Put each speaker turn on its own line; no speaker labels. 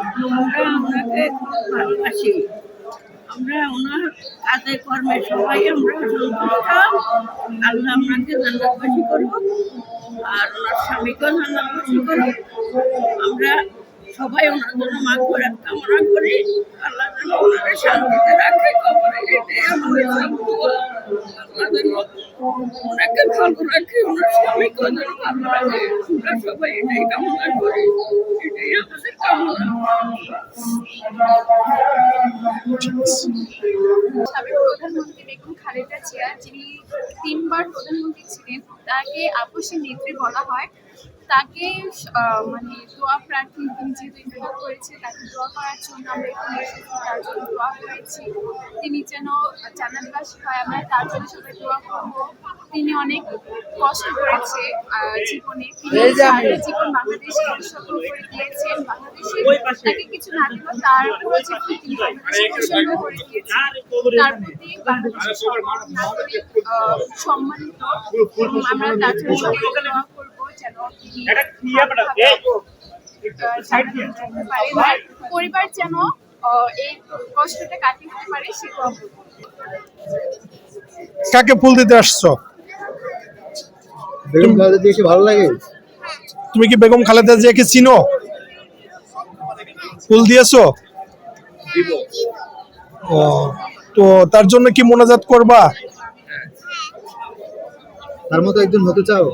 আমরা ওনাকে খুব ভালোবাসি। আমরা ওনার কাজে কর্মে সবাই আমরা সন্তুষ্ট। আল্লাহ ওনাকে জান্নাতবাসী করুক আর ওনার স্বামীকেও জান্নাতবাসী করুক। আমরা সবাই ওনার জন্য মাগফিরাত কামনা করি। আল্লাহ যেন ওনাকে শান্তিতে রাখে কবরে। এটাই আমাদের সব দোয়া। আল্লাহ যেন ওনাকে ভালো রাখে, ওনার স্বামীকেও যেন ভালো রাখে। আমরা সবাই এটাই কামনা করি, এটাই আমাদের কামনা।
সাবেক প্রধানমন্ত্রী বেগম খালেদা জিয়া, যিনি ৩ বার প্রধানমন্ত্রী ছিলেন, তাকে আপসী নেত্রী বলা হয়। তাকে মানে দোয়া প্রার্থী, তিনি যেহেতু ইন্তেকাল করেছে, তাকে দোয়া করার জন্য আমরা এখানে এসেছি, তার জন্য দোয়া করেছি। তিনি যেন জান্নাতবাসী হয়, আমরা তার জন্য সবাই দোয়া করবো। তিনি অনেক কষ্ট করেছে জীবনে, তিনি সারা জীবন বাংলাদেশকে উৎসর্গ করে দিয়েছেন। বাংলাদেশে তাকে কিছু না দিলেও তার প্রজেক্ট তিনি বাংলাদেশকে উৎসর্গ করে দিয়েছেন। তার প্রতি বাংলাদেশের সম্মানিত, আমরা তার জন্য সবাই দোয়া করবো যেন পরিবার যেন এই কষ্টটা কাটিয়ে উঠতে পারে, সে দোয়া করবো।
কাকে ফুল দিতে আসছো?
বেগম খালেদা জিয়াকে ভালো লাগে?
তুমি কি বেগম খালেদা জিয়াকে চিনো? ফুল দিয়েছো? ও, তো তার জন্য কি মোনাজাত করবা?
তার মতো একজন হতে চাও?